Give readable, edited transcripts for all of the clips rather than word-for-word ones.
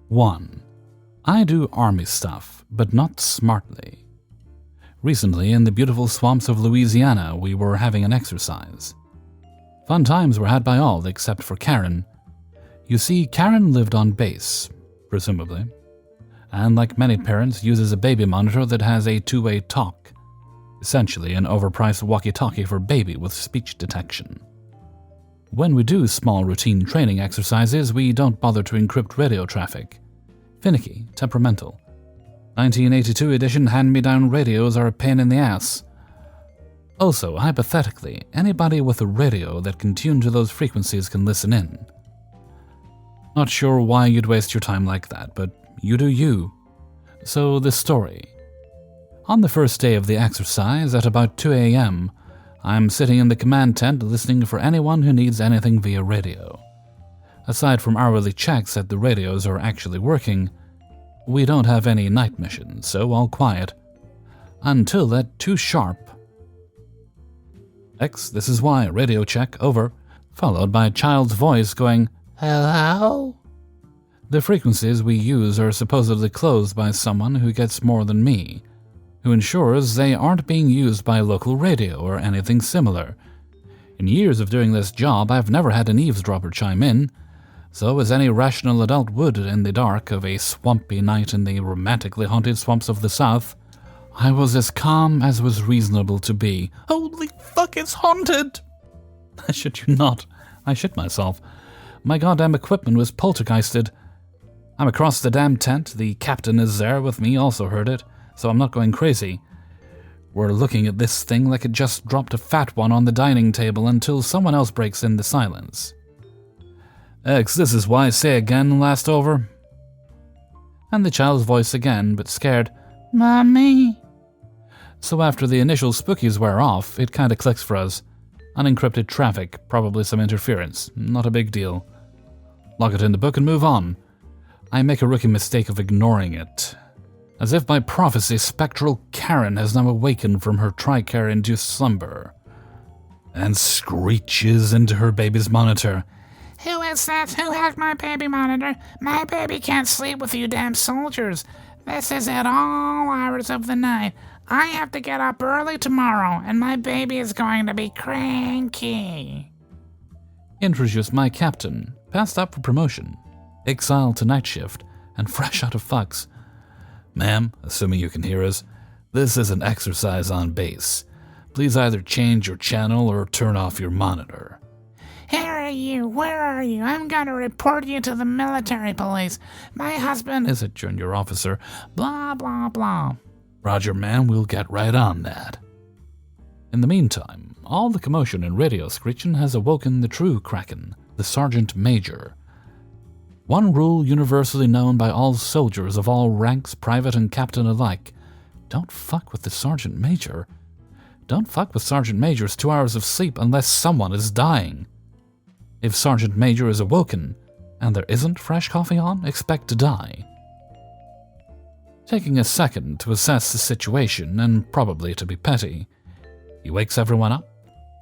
1. I do army stuff, but not smartly. Recently, in the beautiful swamps of Louisiana, we were having an exercise. Fun times were had by all except for Karen. You see, Karen lived on base, presumably, and like many parents, uses a baby monitor that has a two-way talk, essentially an overpriced walkie-talkie for baby with speech detection. When we do small routine training exercises, we don't bother to encrypt radio traffic. Finicky, temperamental. 1982 edition hand-me-down radios are a pain in the ass. Also, hypothetically, anybody with a radio that can tune to those frequencies can listen in. Not sure why you'd waste your time like that, but you do you. So, this story. On the first day of the exercise, at about 2 a.m., I'm sitting in the command tent listening for anyone who needs anything via radio. Aside from hourly checks that the radios are actually working, we don't have any night missions, so all quiet. Until at 2 sharp. X, this is Y, radio check, over, followed by a child's voice going, "Hello?" The frequencies we use are supposedly closed by someone who gets more than me, who ensures they aren't being used by local radio or anything similar. In years of doing this job, I've never had an eavesdropper chime in, so as any rational adult would in the dark of a swampy night in the romantically haunted swamps of the South, I was as calm as was reasonable to be. Holy fuck, it's haunted! I shit you not. I shit myself. My goddamn equipment was poltergeisted. I'm across the damn tent. The captain is there with me, also heard it, so I'm not going crazy. We're looking at this thing like it just dropped a fat one on the dining table until someone else breaks in the silence. X, this is why, say again, last over. And the child's voice again, but scared. Mommy. So after the initial spookies wear off, it kinda clicks for us. Unencrypted traffic, probably some interference. Not a big deal. Lock it in the book and move on. I make a rookie mistake of ignoring it. As if by prophecy, spectral Karen has now awakened from her tricare-induced slumber, and screeches into her baby's monitor. Who is that? Who hacked my baby monitor? My baby can't sleep with you damn soldiers. This is at all hours of the night. I have to get up early tomorrow, and my baby is going to be cranky. Introduce my captain, passed up for promotion, exiled to night shift, and fresh out of fucks. Ma'am, assuming you can hear us, this is an exercise on base. Please either change your channel or turn off your monitor. Who are you? Where are you? I'm going to report you to the military police. My husband is a junior officer. Blah, blah, blah. Roger, man, we'll get right on that. In the meantime, all the commotion and radio screeching has awoken the true Kraken, the Sergeant Major. One rule universally known by all soldiers of all ranks, private and captain alike. Don't fuck with the Sergeant Major. Don't fuck with Sergeant Major's 2 hours of sleep unless someone is dying. If Sergeant Major is awoken, and there isn't fresh coffee on, expect to die. Taking a second to assess the situation, and probably to be petty, he wakes everyone up.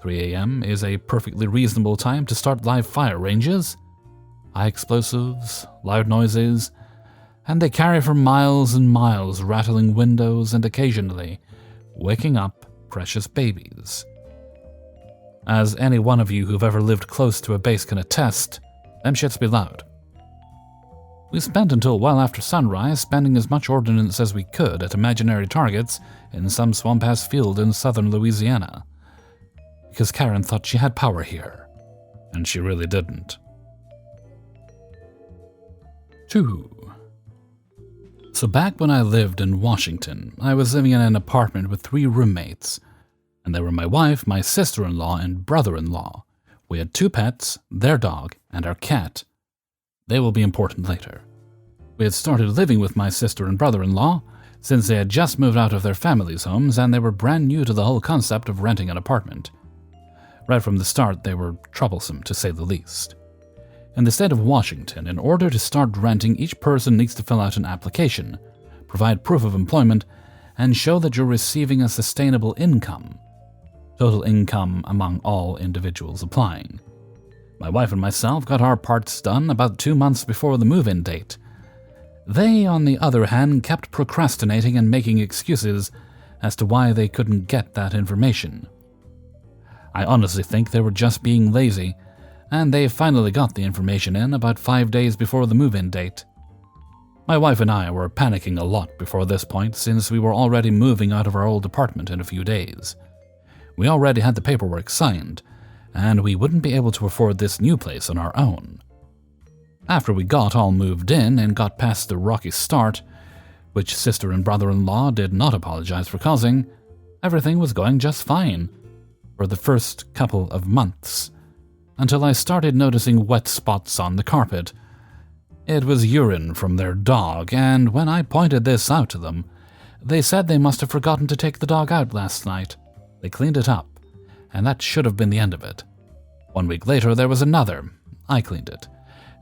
3 a.m. is a perfectly reasonable time to start live fire ranges. High explosives, loud noises, and they carry for miles and miles, rattling windows and occasionally waking up precious babies. As any one of you who've ever lived close to a base can attest, them shits be loud. We spent until well after sunrise spending as much ordnance as we could at imaginary targets in some swamp-ass field in southern Louisiana. Because Karen thought she had power here, and she really didn't. 2. So back when I lived in Washington, I was living in an apartment with 3 roommates, and they were my wife, my sister-in-law, and brother-in-law. We had 2 pets, their dog, and our cat. They will be important later. We had started living with my sister and brother-in-law, since they had just moved out of their families' homes and they were brand new to the whole concept of renting an apartment. Right from the start, they were troublesome, to say the least. In the state of Washington, in order to start renting, each person needs to fill out an application, provide proof of employment, and show that you're receiving a sustainable income. Total income among all individuals applying. My wife and myself got our parts done about 2 months before the move-in date. They, on the other hand, kept procrastinating and making excuses as to why they couldn't get that information. I honestly think they were just being lazy, and they finally got the information in about 5 days before the move-in date. My wife and I were panicking a lot before this point, since we were already moving out of our old apartment in a few days. We already had the paperwork signed, and we wouldn't be able to afford this new place on our own. After we got all moved in and got past the rocky start, which sister and brother-in-law did not apologize for causing, everything was going just fine for the first couple of months, until I started noticing wet spots on the carpet. It was urine from their dog, and when I pointed this out to them, they said they must have forgotten to take the dog out last night. They cleaned it up, and that should have been the end of it. 1 week later, there was another. I cleaned it.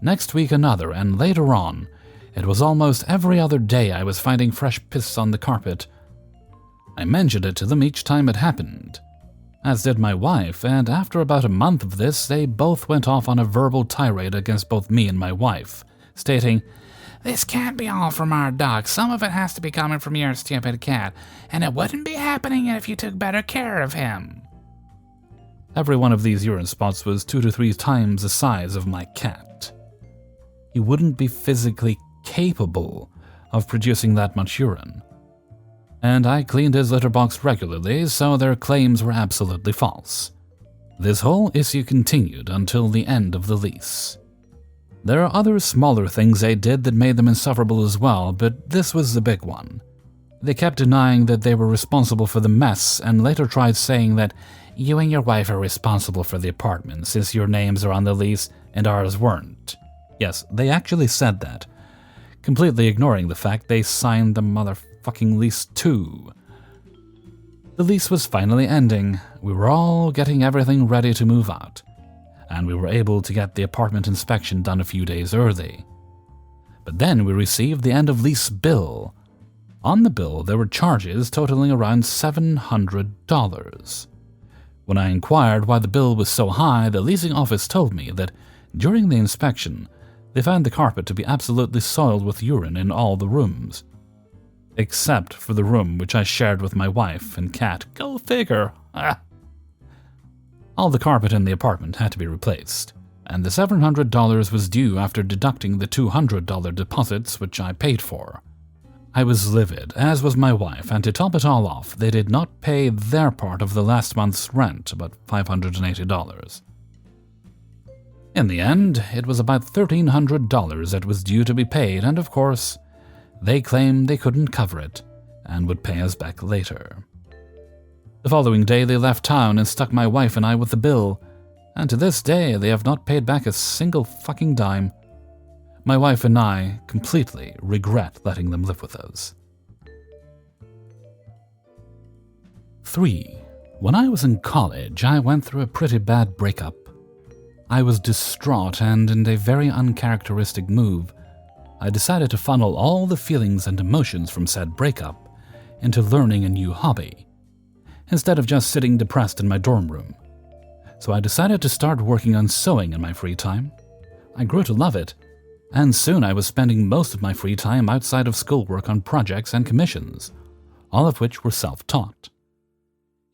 Next week, another, and later on, it was almost every other day I was finding fresh piss on the carpet. I mentioned it to them each time it happened, as did my wife, and after about a month of this, they both went off on a verbal tirade against both me and my wife, stating, "This can't be all from our dog. Some of it has to be coming from your stupid cat, and it wouldn't be happening if you took better care of him." Every one of these urine spots was 2 to 3 times the size of my cat. He wouldn't be physically capable of producing that much urine. And I cleaned his litter box regularly, so their claims were absolutely false. This whole issue continued until the end of the lease. There are other smaller things they did that made them insufferable as well, but this was the big one. They kept denying that they were responsible for the mess and later tried saying that you and your wife are responsible for the apartment since your names are on the lease and ours weren't. Yes, they actually said that, completely ignoring the fact they signed the motherfucking lease too. The lease was finally ending. We were all getting everything ready to move out, and we were able to get the apartment inspection done a few days early. But then we received the end-of-lease bill. On the bill, there were charges totaling around $700. When I inquired why the bill was so high, the leasing office told me that during the inspection, they found the carpet to be absolutely soiled with urine in all the rooms, except for the room which I shared with my wife and cat. Go figure. All the carpet in the apartment had to be replaced, and the $700 was due after deducting the $200 deposits which I paid for. I was livid, as was my wife, and to top it all off, they did not pay their part of the last month's rent, about $580. In the end, it was about $1,300 that was due to be paid, and of course, they claimed they couldn't cover it and would pay us back later. The following day, they left town and stuck my wife and I with the bill, and to this day, they have not paid back a single fucking dime. My wife and I completely regret letting them live with us. 3. When I was in college, I went through a pretty bad breakup. I was distraught, and in a very uncharacteristic move, I decided to funnel all the feelings and emotions from said breakup into learning a new hobby, instead of just sitting depressed in my dorm room. So I decided to start working on sewing in my free time. I grew to love it, and soon I was spending most of my free time outside of schoolwork on projects and commissions, all of which were self-taught.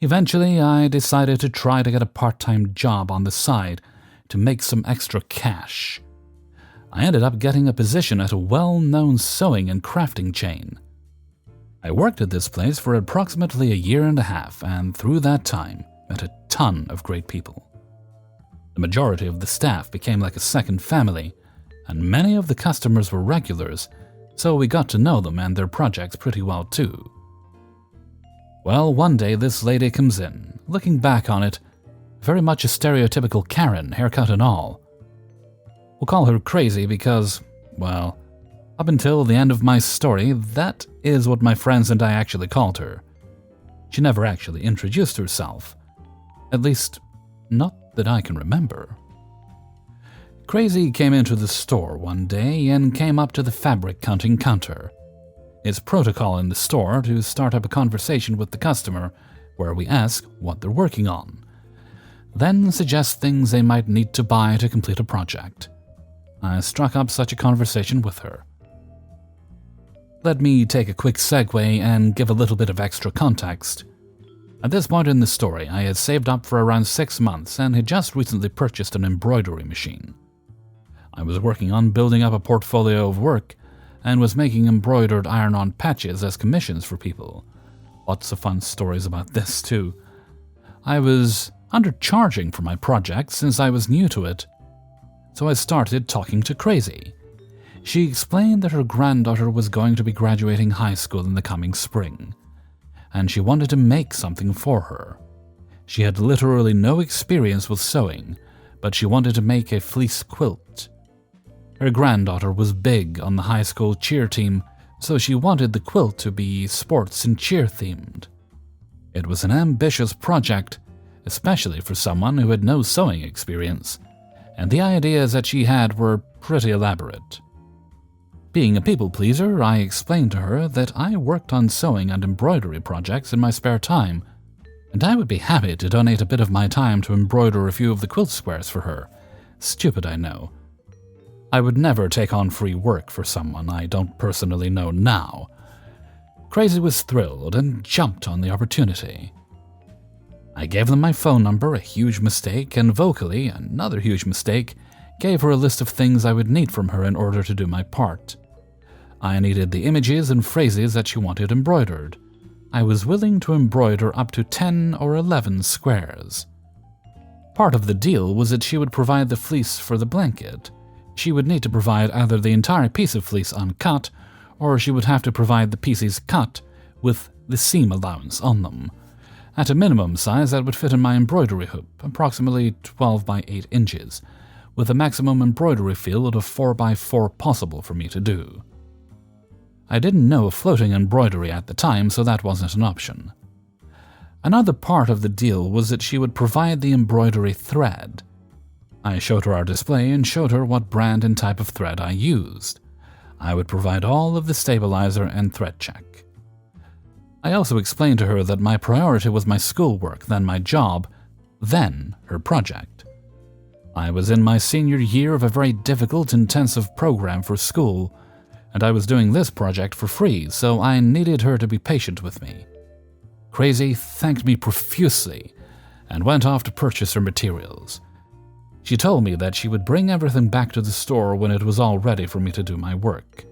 Eventually, I decided to try to get a part-time job on the side to make some extra cash. I ended up getting a position at a well-known sewing and crafting chain. I worked at this place for approximately a year and a half, and through that time, met a ton of great people. The majority of the staff became like a second family, and many of the customers were regulars, so we got to know them and their projects pretty well too. Well, one day this lady comes in, looking back on it, very much a stereotypical Karen, haircut and all. We'll call her crazy because, well, up until the end of my story, that is what my friends and I actually called her. She never actually introduced herself. At least, not that I can remember. Crazy came into the store one day and came up to the fabric counting counter. It's protocol in the store to start up a conversation with the customer where we ask what they're working on, then suggest things they might need to buy to complete a project. I struck up such a conversation with her. Let me take a quick segue and give a little bit of extra context. At this point in the story, I had saved up for around 6 months and had just recently purchased an embroidery machine. I was working on building up a portfolio of work and was making embroidered iron-on patches as commissions for people. Lots of fun stories about this too. I was undercharging for my project since I was new to it, so I started talking to Crazy. She explained that her granddaughter was going to be graduating high school in the coming spring, and she wanted to make something for her. She had literally no experience with sewing, but she wanted to make a fleece quilt. Her granddaughter was big on the high school cheer team, so she wanted the quilt to be sports and cheer themed. It was an ambitious project, especially for someone who had no sewing experience, and the ideas that she had were pretty elaborate. Being a people pleaser, I explained to her that I worked on sewing and embroidery projects in my spare time, and I would be happy to donate a bit of my time to embroider a few of the quilt squares for her. Stupid, I know. I would never take on free work for someone I don't personally know now. Crazy was thrilled and jumped on the opportunity. I gave them my phone number, a huge mistake, and vocally, another huge mistake, gave her a list of things I would need from her in order to do my part. I needed the images and phrases that she wanted embroidered. I was willing to embroider up to 10 or 11 squares. Part of the deal was that she would provide the fleece for the blanket. She would need to provide either the entire piece of fleece uncut, or she would have to provide the pieces cut with the seam allowance on them. At a minimum size that would fit in my embroidery hoop, approximately 12 by 8 inches, with a maximum embroidery field of 4 by 4 possible for me to do. I didn't know of floating embroidery at the time, so that wasn't an option. Another part of the deal was that she would provide the embroidery thread. I showed her our display and showed her what brand and type of thread I used. I would provide all of the stabilizer and thread check. I also explained to her that my priority was my schoolwork, then my job, then her project. I was in my senior year of a very difficult, intensive program for school, and I was doing this project for free, so I needed her to be patient with me. Crazy thanked me profusely and went off to purchase her materials. She told me that she would bring everything back to the store when it was all ready for me to do my work.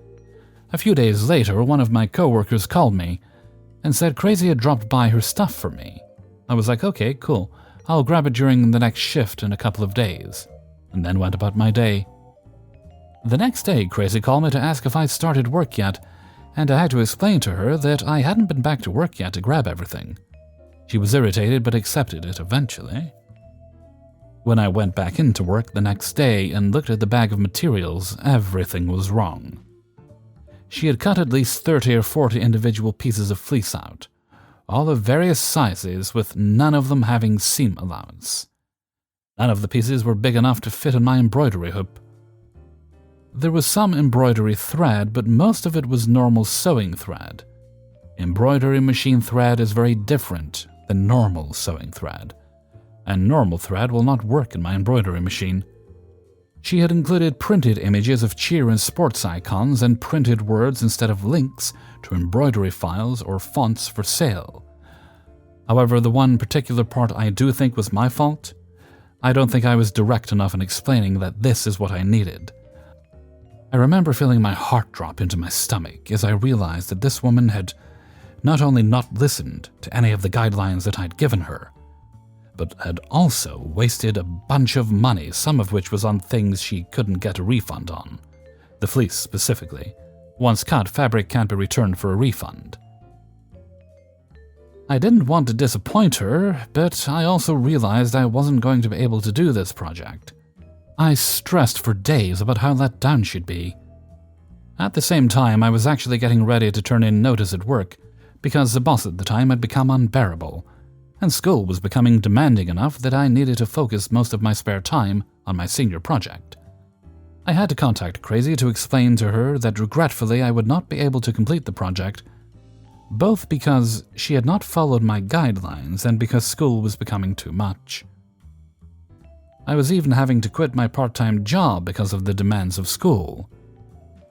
A few days later, one of my coworkers called me and said Crazy had dropped by her stuff for me. I was like, okay, cool. I'll grab it during the next shift in a couple of days, and then went about my day. The next day, Crazy called me to ask if I'd started work yet, and I had to explain to her that I hadn't been back to work yet to grab everything. She was irritated but accepted it eventually. When I went back into work the next day and looked at the bag of materials, everything was wrong. She had cut at least 30 or 40 individual pieces of fleece out, all of various sizes, with none of them having seam allowance. None of the pieces were big enough to fit in my embroidery hoop. There was some embroidery thread, but most of it was normal sewing thread. Embroidery machine thread is very different than normal sewing thread, and normal thread will not work in my embroidery machine. She had included printed images of cheer and sports icons and printed words instead of links to embroidery files or fonts for sale. However, the one particular part I do think was my fault, I don't think I was direct enough in explaining that this is what I needed. I remember feeling my heart drop into my stomach as I realized that this woman had not only not listened to any of the guidelines that I'd given her, but had also wasted a bunch of money, some of which was on things she couldn't get a refund on. The fleece specifically. Once cut, fabric can't be returned for a refund. I didn't want to disappoint her, but I also realized I wasn't going to be able to do this project. I stressed for days about how let down she'd be. At the same time, I was actually getting ready to turn in notice at work, because the boss at the time had become unbearable, and school was becoming demanding enough that I needed to focus most of my spare time on my senior project. I had to contact Crazy to explain to her that regretfully I would not be able to complete the project, both because she had not followed my guidelines and because school was becoming too much. I was even having to quit my part-time job because of the demands of school.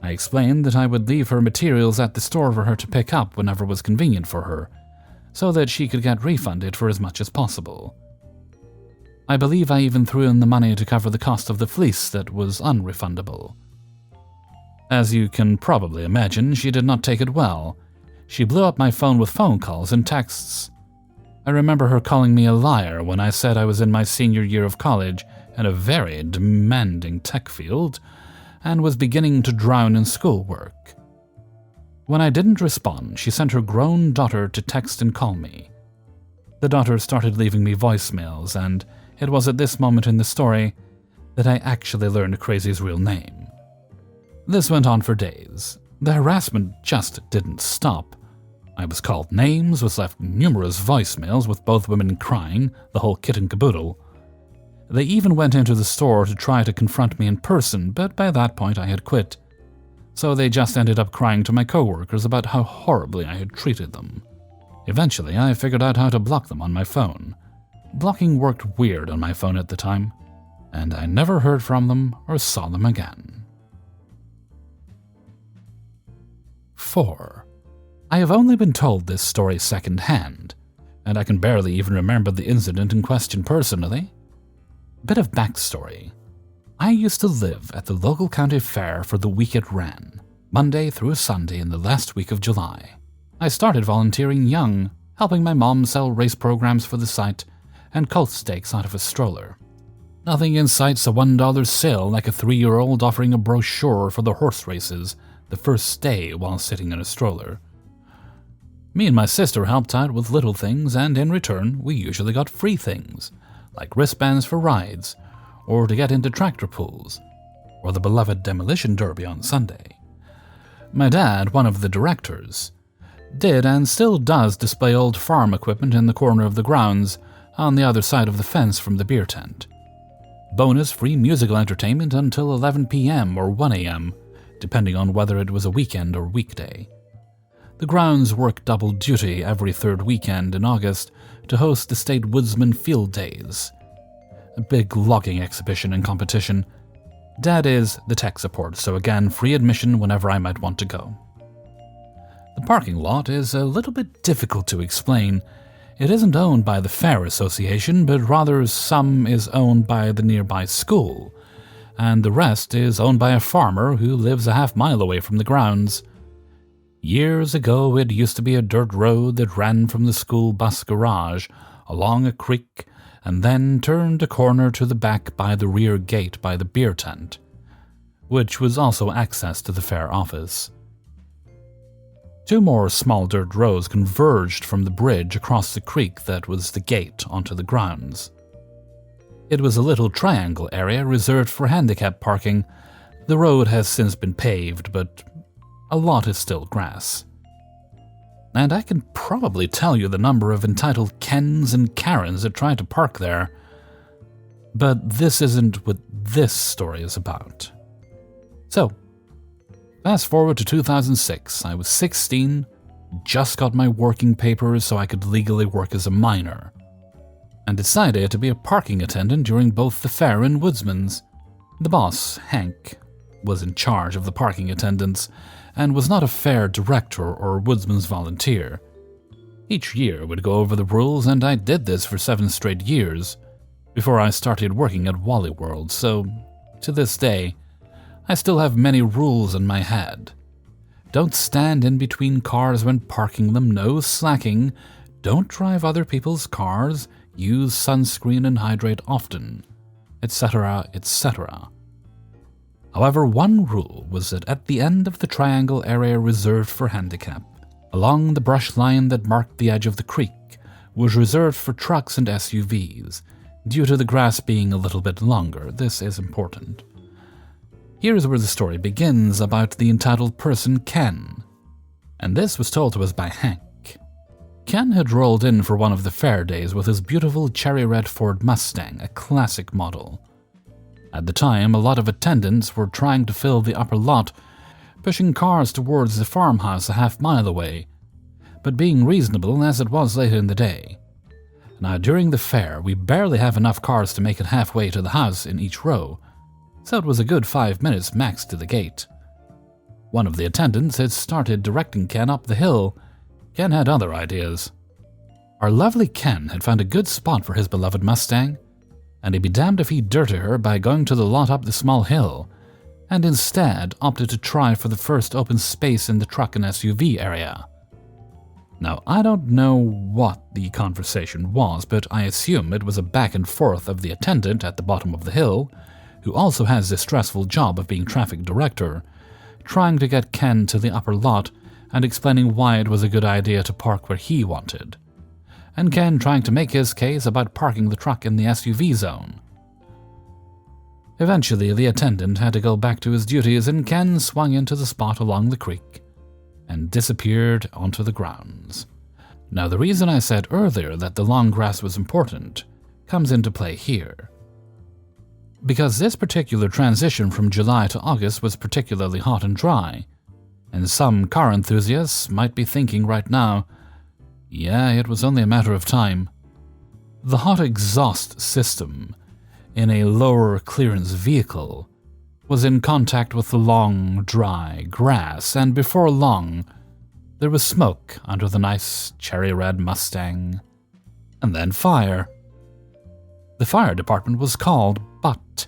I explained that I would leave her materials at the store for her to pick up whenever was convenient for her, so that she could get refunded for as much as possible. I believe I even threw in the money to cover the cost of the fleece that was unrefundable. As you can probably imagine, she did not take it well. She blew up my phone with phone calls and texts. I remember her calling me a liar when I said I was in my senior year of college in a very demanding tech field and was beginning to drown in schoolwork. When I didn't respond, she sent her grown daughter to text and call me. The daughter started leaving me voicemails, and it was at this moment in the story that I actually learned Crazy's real name. This went on for days. The harassment just didn't stop. I was called names, was left numerous voicemails with both women crying, the whole kit and caboodle. They even went into the store to try to confront me in person, but by that point I had quit. So they just ended up crying to my coworkers about how horribly I had treated them. Eventually, I figured out how to block them on my phone. Blocking worked weird on my phone at the time, and I never heard from them or saw them again. 4. I have only been told this story secondhand, and I can barely even remember the incident in question personally. Bit of backstory. I used to live at the local county fair for the week it ran, Monday through Sunday in the last week of July. I started volunteering young, helping my mom sell race programs for the site and colt stakes out of a stroller. Nothing incites a $1 sale like a 3-year-old offering a brochure for the horse races the first day while sitting in a stroller. Me and my sister helped out with little things, and in return we usually got free things, like wristbands for rides, or to get into tractor pulls, or the beloved demolition derby on Sunday. My dad, one of the directors, did and still does display old farm equipment in the corner of the grounds on the other side of the fence from the beer tent. Bonus free musical entertainment until 11 p.m. or 1 a.m., depending on whether it was a weekend or weekday. The grounds work double duty every third weekend in August to host the State Woodsman Field Days, a big logging exhibition and competition. Dad is the tech support, so again, free admission whenever I might want to go. The parking lot is a little bit difficult to explain. It isn't owned by the Fair Association, but rather some is owned by the nearby school, and the rest is owned by a farmer who lives a half-mile away from the grounds. Years ago, it used to be a dirt road that ran from the school bus garage along a creek and then turned a corner to the back by the rear gate by the beer tent, which was also access to the fair office. 2 more small dirt roads converged from the bridge across the creek that was the gate onto the grounds. It was a little triangle area reserved for handicap parking. The road has since been paved, but a lot is still grass. And I can probably tell you the number of entitled Kens and Karens that tried to park there, but this isn't what this story is about. So, fast forward to 2006, I was 16, just got my working papers so I could legally work as a minor, and decided to be a parking attendant during both the fair and Woodsman's. The boss, Hank, was in charge of the parking attendants and was not a fair director or Woodsman's volunteer. Each year we'd go over the rules, and I did this for 7 straight years before I started working at Wally World, so to this day, I still have many rules in my head. Don't stand in between cars when parking them, no slacking, don't drive other people's cars, use sunscreen and hydrate often, etc., etc. However, one rule was that at the end of the triangle area reserved for handicap, along the brush line that marked the edge of the creek, was reserved for trucks and SUVs. Due to the grass being a little bit longer, this is important. Here's where the story begins about the entitled person Ken, and this was told to us by Hank. Ken had rolled in for one of the fair days with his beautiful cherry red Ford Mustang, a classic model. At the time, a lot of attendants were trying to fill the upper lot, pushing cars towards the farmhouse a half-mile away, but being reasonable as it was late in the day. Now, during the fair, we barely have enough cars to make it halfway to the house in each row, so it was a good 5 minutes max to the gate. one of the attendants had started directing Ken up the hill, Ken had other ideas. Our lovely Ken had found a good spot for his beloved Mustang, and he'd be damned if he'd dirty her by going to the lot up the small hill, and instead opted to try for the first open space in the truck and SUV area. Now, I don't know what the conversation was, but I assume it was a back and forth of the attendant at the bottom of the hill, who also has the stressful job of being traffic director, trying to get Ken to the upper lot and explaining why it was a good idea to park where he wanted, and Ken trying to make his case about parking the truck in the SUV zone. Eventually, the attendant had to go back to his duties, and Ken swung into the spot along the creek and disappeared onto the grounds. Now, the reason I said earlier that the long grass was important comes into play here. Because this particular transition from July to August was particularly hot and dry, and some car enthusiasts might be thinking right now, yeah, it was only a matter of time. The hot exhaust system in a lower clearance vehicle was in contact with the long, dry grass, and before long, there was smoke under the nice cherry-red Mustang. And then fire. The fire department was called, but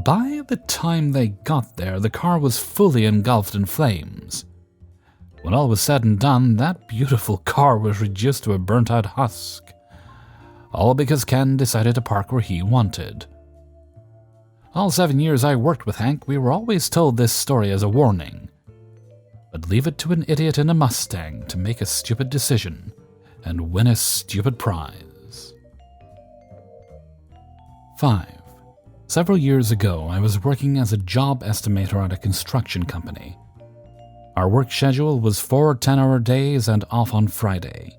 by the time they got there, the car was fully engulfed in flames. When all was said and done, that beautiful car was reduced to a burnt-out husk. All because Ken decided to park where he wanted. All 7 years I worked with Hank, we were always told this story as a warning. But leave it to an idiot in a Mustang to make a stupid decision and win a stupid prize. 5. Several years ago, I was working as a job estimator at a construction company. Our work schedule was 4 10-hour days and off on Friday.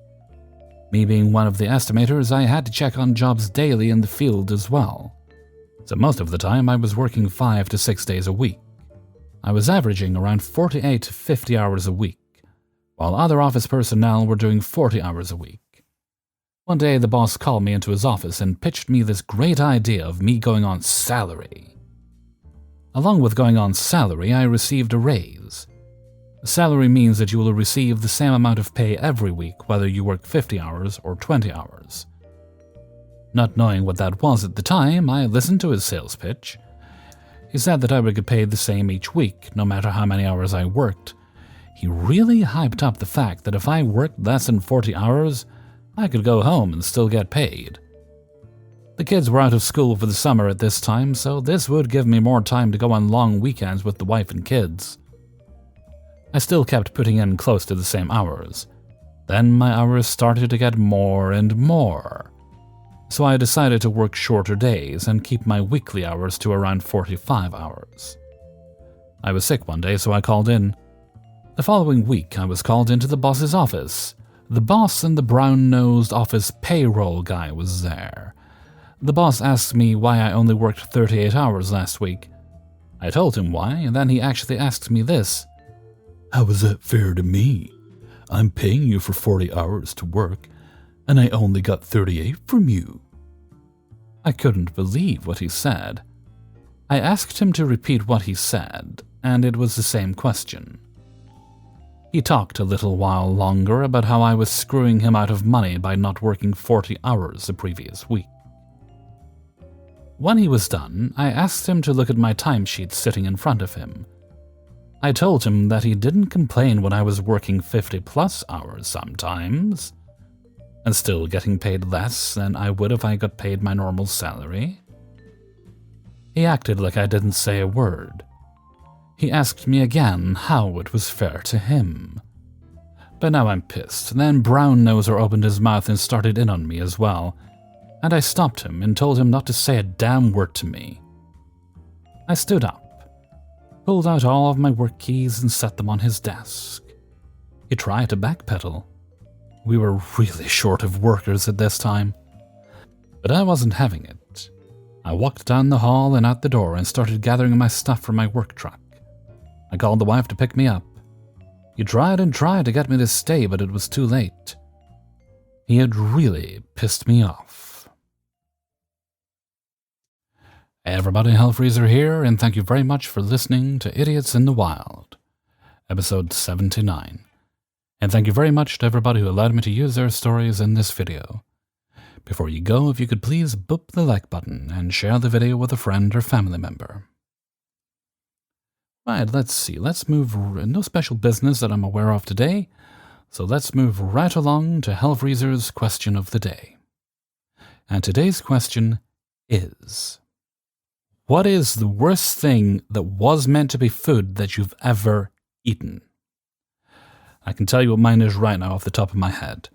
Me being one of the estimators, I had to check on jobs daily in the field as well. So most of the time I was working 5 to 6 days a week. I was averaging around 48 to 50 hours a week, while other office personnel were doing 40 hours a week. One day the boss called me into his office and pitched me this great idea of me going on salary. Along with going on salary, I received a raise. Salary means that you will receive the same amount of pay every week, whether you work 50 hours or 20 hours. Not knowing what that was at the time, I listened to his sales pitch. He said that I would get paid the same each week, no matter how many hours I worked. He really hyped up the fact that if I worked less than 40 hours, I could go home and still get paid. The kids were out of school for the summer at this time, so this would give me more time to go on long weekends with the wife and kids. I still kept putting in close to the same hours. Then my hours started to get more and more. So I decided to work shorter days and keep my weekly hours to around 45 hours. I was sick one day, so I called in. The following week, I was called into the boss's office. The boss and the brown-nosed office payroll guy was there. The boss asked me why I only worked 38 hours last week. I told him why, and then he actually asked me this. "How is that fair to me? I'm paying you for 40 hours to work, and I only got 38 from you." I couldn't believe what he said. I asked him to repeat what he said, and it was the same question. He talked a little while longer about how I was screwing him out of money by not working 40 hours the previous week. When he was done, I asked him to look at my timesheet sitting in front of him. I told him that he didn't complain when I was working 50-plus hours sometimes, and still getting paid less than I would if I got paid my normal salary. He acted like I didn't say a word. He asked me again how it was fair to him. But now I'm pissed. Then Brown Noser opened his mouth and started in on me as well, and I stopped him and told him not to say a damn word to me. I stood up, pulled out all of my work keys and set them on his desk. He tried to backpedal. We were really short of workers at this time. But I wasn't having it. I walked down the hall and out the door and started gathering my stuff for my work truck. I called the wife to pick me up. He tried and tried to get me to stay, but it was too late. He had really pissed me off. Hey everybody, Hellfreezer here, and thank you very much for listening to Idiots in the Wild. episode 79. And thank you very much to everybody who allowed me to use their stories in this video. Before you go, if you could please boop the like button and share the video with a friend or family member. Right, let's see. Let's move. No special business that I'm aware of today, so let's move right along to Hellfreezer's question of the day. And today's question is: what is the worst thing that was meant to be food that you've ever eaten? I can tell you what mine is right now off the top of my head.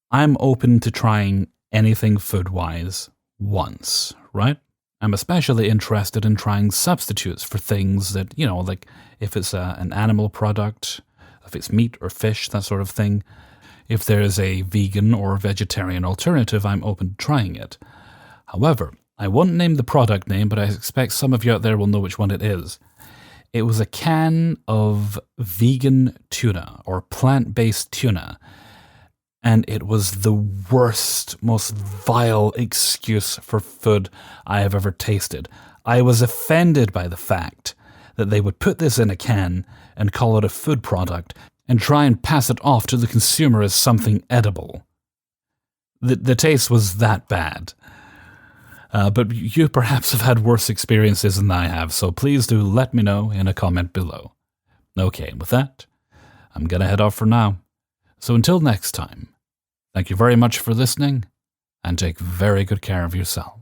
I'm open to trying anything food-wise once, right? I'm especially interested in trying substitutes for things that, like if it's an animal product, if it's meat or fish, that sort of thing. If there's a vegan or vegetarian alternative, I'm open to trying it. However, I won't name the product name, but I expect some of you out there will know which one it is. It was a can of vegan tuna or plant-based tuna, and it was the worst, most vile excuse for food I have ever tasted. I was offended by the fact that they would put this in a can and call it a food product and try and pass it off to the consumer as something edible. The taste was that bad. But you perhaps have had worse experiences than I have, so please do let me know in a comment below. Okay, and with that, I'm gonna head off for now. So until next time, thank you very much for listening, and take very good care of yourself.